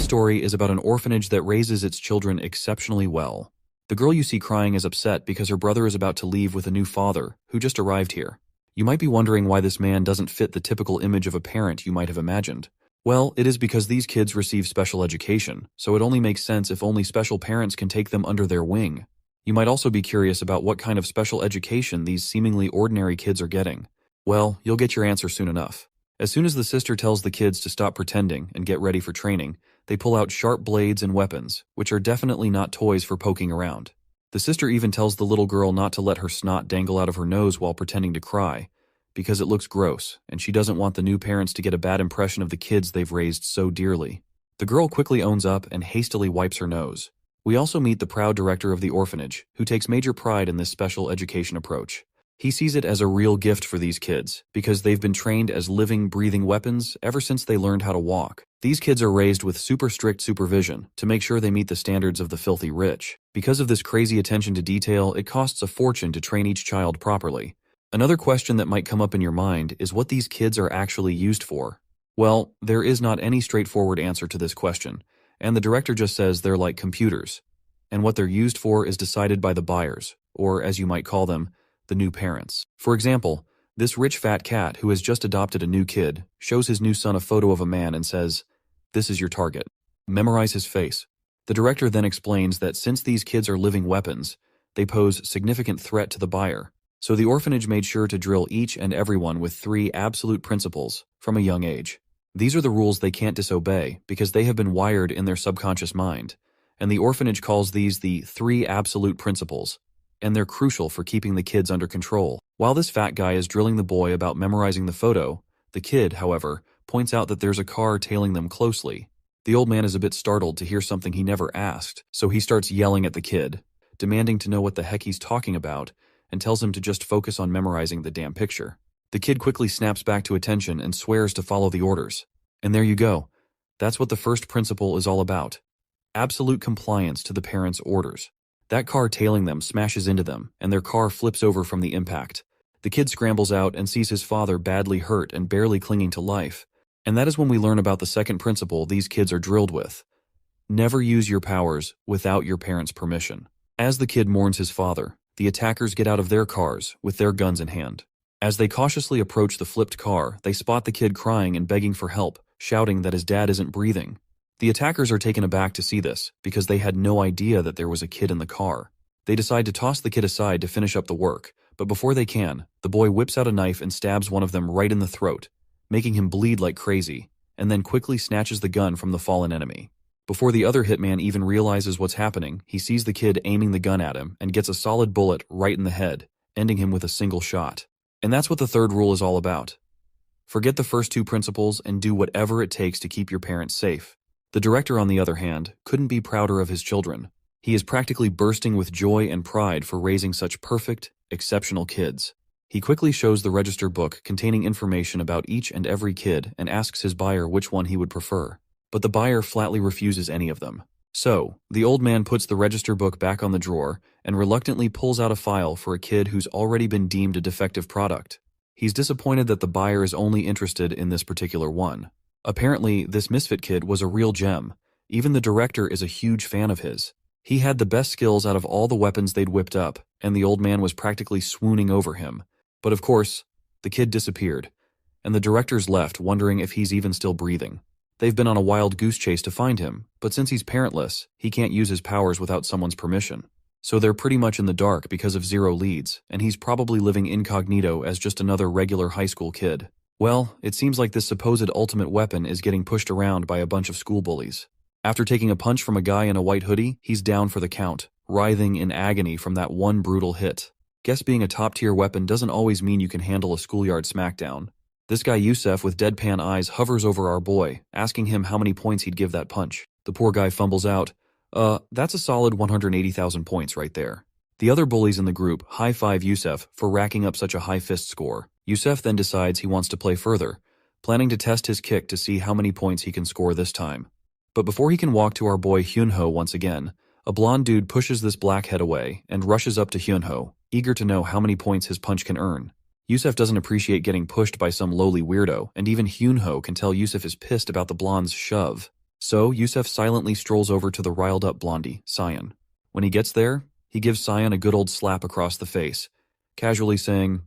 story is about an orphanage that raises its children exceptionally well. The girl you see crying is upset because her brother is about to leave with a new father who just arrived here. You might be wondering why this man doesn't fit the typical image of a parent you might have imagined. Well, it is because these kids receive special education, so it only makes sense if only special parents can take them under their wing. You might also be curious about what kind of special education these seemingly ordinary kids are getting. Well, you'll get your answer soon enough. As soon as the sister tells the kids to stop pretending and get ready for training, they pull out sharp blades and weapons, which are definitely not toys for poking around. The sister even tells the little girl not to let her snot dangle out of her nose while pretending to cry, because it looks gross, and she doesn't want the new parents to get a bad impression of the kids they've raised so dearly. The girl quickly owns up and hastily wipes her nose. We also meet the proud director of the orphanage, who takes major pride in this special education approach. He sees it as a real gift for these kids, because they've been trained as living, breathing weapons ever since they learned how to walk. These kids are raised with super strict supervision to make sure they meet the standards of the filthy rich. Because of this crazy attention to detail, it costs a fortune to train each child properly. Another question that might come up in your mind is what these kids are actually used for. Well, there is not any straightforward answer to this question, and the director just says they're like computers. And what they're used for is decided by the buyers, or as you might call them, the new parents. For example, this rich fat cat who has just adopted a new kid shows his new son a photo of a man and says, "This is your target. Memorize his face." The director then explains that since these kids are living weapons, they pose significant threat to the buyer. So the orphanage made sure to drill each and everyone with 3 absolute principles from a young age. These are the rules they can't disobey because they have been wired in their subconscious mind, and the orphanage calls these the 3 absolute principles, and they're crucial for keeping the kids under control. While this fat guy is drilling the boy about memorizing the photo, the kid, however, points out that there's a car tailing them closely. The old man is a bit startled to hear something he never asked, so he starts yelling at the kid, demanding to know what the heck he's talking about, and tells him to just focus on memorizing the damn picture. The kid quickly snaps back to attention and swears to follow the orders. And there you go. That's what the first principle is all about. Absolute compliance to the parents' orders. That car tailing them smashes into them, and their car flips over from the impact. The kid scrambles out and sees his father badly hurt and barely clinging to life. And that is when we learn about the second principle these kids are drilled with. Never use your powers without your parents' permission. As the kid mourns his father, the attackers get out of their cars with their guns in hand. As they cautiously approach the flipped car, they spot the kid crying and begging for help, shouting that his dad isn't breathing. The attackers are taken aback to see this because they had no idea that there was a kid in the car. They decide to toss the kid aside to finish up the work, but before they can, the boy whips out a knife and stabs one of them right in the throat, making him bleed like crazy, and then quickly snatches the gun from the fallen enemy. Before the other hitman even realizes what's happening, he sees the kid aiming the gun at him and gets a solid bullet right in the head, ending him with a single shot. And that's what the third rule is all about. Forget the first 2 principles and do whatever it takes to keep your parents safe. The director, on the other hand, couldn't be prouder of his children. He is practically bursting with joy and pride for raising such perfect, exceptional kids. He quickly shows the register book containing information about each and every kid and asks his buyer which one he would prefer. But the buyer flatly refuses any of them. So, the old man puts the register book back on the drawer and reluctantly pulls out a file for a kid who's already been deemed a defective product. He's disappointed that the buyer is only interested in this particular one. Apparently, this misfit kid was a real gem. Even the director is a huge fan of his. He had the best skills out of all the weapons they'd whipped up, and the old man was practically swooning over him. But of course, the kid disappeared, and the director's left wondering if he's even still breathing. They've been on a wild goose chase to find him, but since he's parentless, he can't use his powers without someone's permission. So they're pretty much in the dark because of 0 leads, and he's probably living incognito as just another regular high school kid. Well, it seems like this supposed ultimate weapon is getting pushed around by a bunch of school bullies. After taking a punch from a guy in a white hoodie, he's down for the count, writhing in agony from that one brutal hit. Guess being a top-tier weapon doesn't always mean you can handle a schoolyard smackdown. This guy Yusef with deadpan eyes hovers over our boy, asking him how many points he'd give that punch. The poor guy fumbles out, that's a solid 180,000 points right there. The other bullies in the group high-five Yusef for racking up such a high fist score. Yusef then decides he wants to play further, planning to test his kick to see how many points he can score this time. But before he can walk to our boy Hyunho once again, a blonde dude pushes this black head away and rushes up to Hyunho, eager to know how many points his punch can earn. Yusef doesn't appreciate getting pushed by some lowly weirdo, and even Hyunho can tell Yusef is pissed about the blonde's shove. So Yusef silently strolls over to the riled-up blondie, Cyan. When he gets there, he gives Cyan a good old slap across the face, casually saying,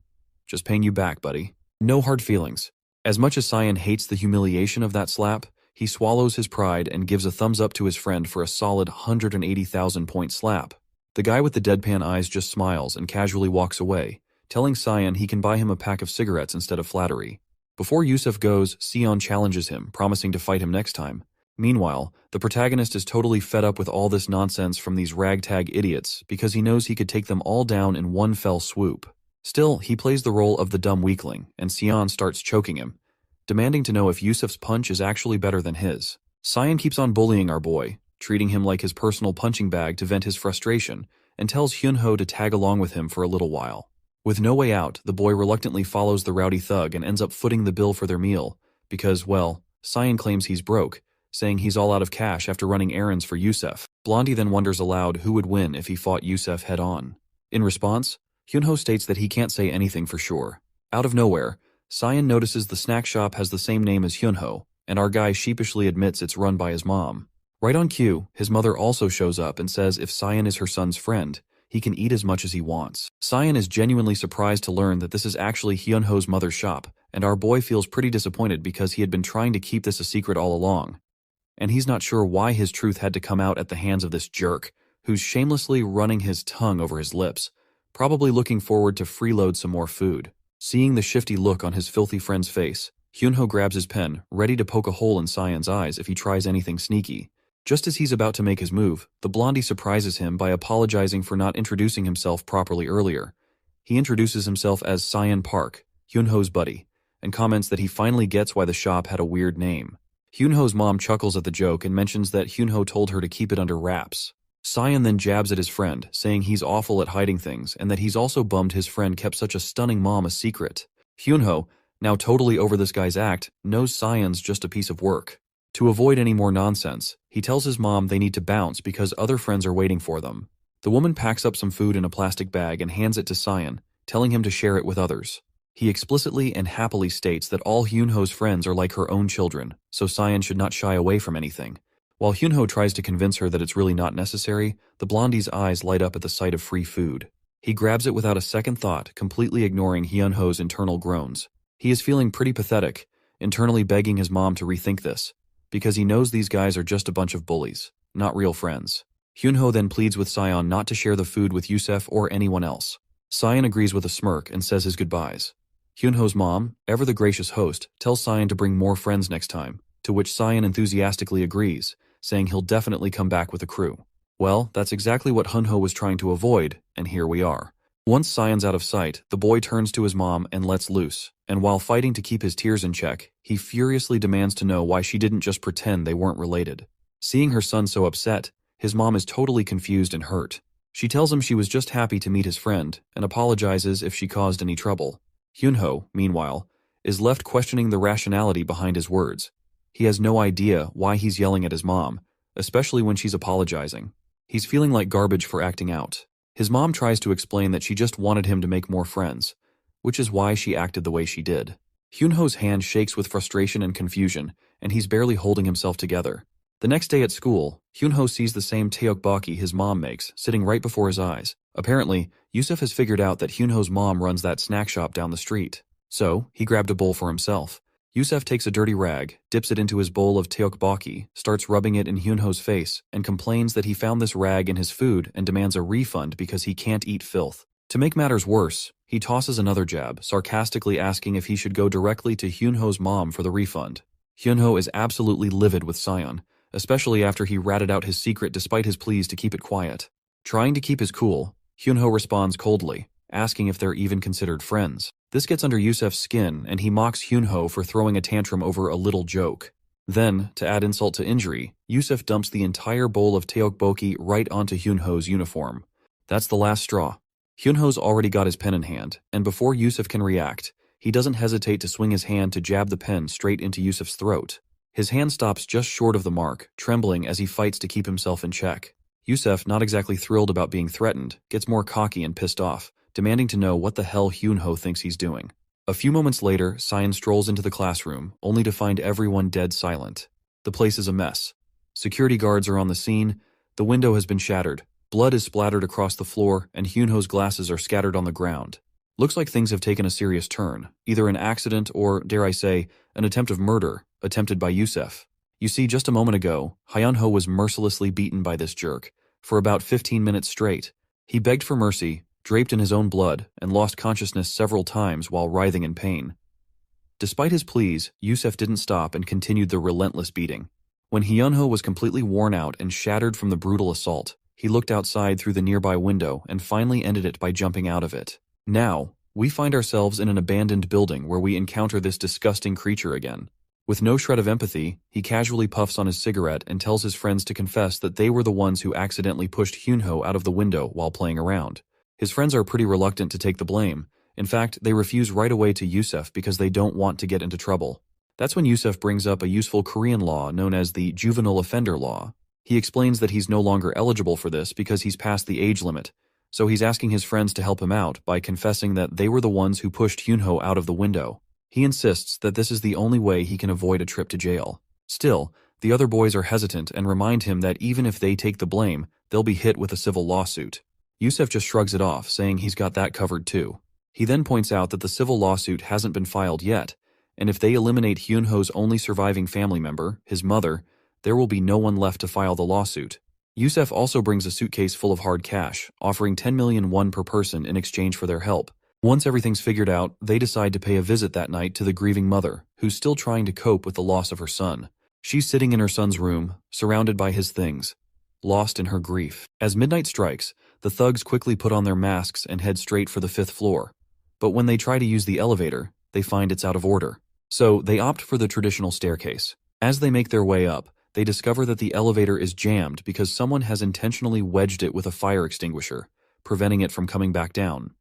"Just paying you back, buddy." No hard feelings. As much as Cyan hates the humiliation of that slap, he swallows his pride and gives a thumbs up to his friend for a solid 180,000-point slap. The guy with the deadpan eyes just smiles and casually walks away, telling Cyan he can buy him a pack of cigarettes instead of flattery. Before Yusef goes, Sion challenges him, promising to fight him next time. Meanwhile, the protagonist is totally fed up with all this nonsense from these ragtag idiots because he knows he could take them all down in one fell swoop. Still, he plays the role of the dumb weakling, and Sion starts choking him, demanding to know if Yusef's punch is actually better than his. Cyan keeps on bullying our boy, treating him like his personal punching bag to vent his frustration, and tells Hyunho to tag along with him for a little while. With no way out, the boy reluctantly follows the rowdy thug and ends up footing the bill for their meal, because, well, Cyan claims he's broke, saying he's all out of cash after running errands for Yusef. Blondie then wonders aloud who would win if he fought Yusef head-on. In response, Hyunho states that he can't say anything for sure. Out of nowhere, Cyan notices the snack shop has the same name as Hyunho, and our guy sheepishly admits it's run by his mom. Right on cue, his mother also shows up and says if Cyan is her son's friend, he can eat as much as he wants. Cyan is genuinely surprised to learn that this is actually Hyunho's mother's shop, and our boy feels pretty disappointed because he had been trying to keep this a secret all along. And he's not sure why his truth had to come out at the hands of this jerk, who's shamelessly running his tongue over his lips, probably looking forward to freeload some more food. Seeing the shifty look on his filthy friend's face, Hyunho grabs his pen, ready to poke a hole in Cyan's eyes if he tries anything sneaky. Just as he's about to make his move, the blondie surprises him by apologizing for not introducing himself properly earlier. He introduces himself as Cyan Park, Hyunho's buddy, and comments that he finally gets why the shop had a weird name. Hyunho's mom chuckles at the joke and mentions that Hyunho told her to keep it under wraps. Cyan then jabs at his friend, saying he's awful at hiding things and that he's also bummed his friend kept such a stunning mom a secret. Hyunho, now totally over this guy's act, knows Cyan's just a piece of work. To avoid any more nonsense, he tells his mom they need to bounce because other friends are waiting for them. The woman packs up some food in a plastic bag and hands it to Cyan, telling him to share it with others. He explicitly and happily states that all Hyunho's friends are like her own children, so Cyan should not shy away from anything. While Hyunho tries to convince her that it's really not necessary, the blondie's eyes light up at the sight of free food. He grabs it without a second thought, completely ignoring Hyunho's internal groans. He is feeling pretty pathetic, internally begging his mom to rethink this, because he knows these guys are just a bunch of bullies, not real friends. Hyunho then pleads with Cyan not to share the food with Yusef or anyone else. Cyan agrees with a smirk and says his goodbyes. Hyunho's mom, ever the gracious host, tells Cyan to bring more friends next time, to which Cyan enthusiastically agrees, saying he'll definitely come back with a crew. Well, that's exactly what Hyunho was trying to avoid, and here we are. Once Cyan's out of sight, the boy turns to his mom and lets loose, and while fighting to keep his tears in check, he furiously demands to know why she didn't just pretend they weren't related. Seeing her son so upset, his mom is totally confused and hurt. She tells him she was just happy to meet his friend, and apologizes if she caused any trouble. Hyunho, meanwhile, is left questioning the rationality behind his words. He has no idea why he's yelling at his mom, especially when she's apologizing. He's feeling like garbage for acting out. His mom tries to explain that she just wanted him to make more friends, which is why she acted the way she did. Hyunho's hand shakes with frustration and confusion, and he's barely holding himself together. The next day at school, Hyunho sees the same tteokbokki his mom makes, sitting right before his eyes. Apparently, Yusef has figured out that Hyunho's mom runs that snack shop down the street. So, he grabbed a bowl for himself. Yusef takes a dirty rag, dips it into his bowl of tteokbokki, starts rubbing it in Hyunho's face, and complains that he found this rag in his food and demands a refund because he can't eat filth. To make matters worse, he tosses another jab, sarcastically asking if he should go directly to Hyunho's mom for the refund. Hyunho is absolutely livid with Cyan, especially after he ratted out his secret despite his pleas to keep it quiet. Trying to keep his cool, Hyunho responds coldly, asking if they're even considered friends. This gets under Yusef's skin, and he mocks Hyunho for throwing a tantrum over a little joke. Then, to add insult to injury, Yusef dumps the entire bowl of tteokbokki right onto Hyunho's uniform. That's the last straw. Hyunho's already got his pen in hand, and before Yusef can react, he doesn't hesitate to swing his hand to jab the pen straight into Yusef's throat. His hand stops just short of the mark, trembling as he fights to keep himself in check. Yusef, not exactly thrilled about being threatened, gets more cocky and pissed off, demanding to know what the hell Hyunho thinks he's doing. A few moments later, Cyan strolls into the classroom, only to find everyone dead silent. The place is a mess. Security guards are on the scene. The window has been shattered. Blood is splattered across the floor, and Hyunho's glasses are scattered on the ground. Looks like things have taken a serious turn, either an accident or, dare I say, an attempt of murder, attempted by Yusef. You see, just a moment ago, Hyunho was mercilessly beaten by this jerk, for about 15 minutes straight. He begged for mercy, draped in his own blood, and lost consciousness several times while writhing in pain. Despite his pleas, Yusef didn't stop and continued the relentless beating. When Hyunho was completely worn out and shattered from the brutal assault, he looked outside through the nearby window and finally ended it by jumping out of it. Now, we find ourselves in an abandoned building where we encounter this disgusting creature again. With no shred of empathy, he casually puffs on his cigarette and tells his friends to confess that they were the ones who accidentally pushed Hyunho out of the window while playing around. His friends are pretty reluctant to take the blame. In fact, they refuse right away to Yusef because they don't want to get into trouble. That's when Yusef brings up a useful Korean law known as the juvenile offender law. He explains that he's no longer eligible for this because he's past the age limit, so he's asking his friends to help him out by confessing that they were the ones who pushed Hyunho out of the window. He insists that this is the only way he can avoid a trip to jail. Still, the other boys are hesitant and remind him that even if they take the blame, they'll be hit with a civil lawsuit. Yusef just shrugs it off, saying he's got that covered too. He then points out that the civil lawsuit hasn't been filed yet, and if they eliminate Hyunho's only surviving family member, his mother, there will be no one left to file the lawsuit. Yusef also brings a suitcase full of hard cash, offering 10 million won per person in exchange for their help. Once everything's figured out, they decide to pay a visit that night to the grieving mother, who's still trying to cope with the loss of her son. She's sitting in her son's room, surrounded by his things, lost in her grief. As midnight strikes, the thugs quickly put on their masks and head straight for the 5th floor. But when they try to use the elevator, they find it's out of order. So they opt for the traditional staircase. As they make their way up, they discover that the elevator is jammed because someone has intentionally wedged it with a fire extinguisher, preventing it from coming back down.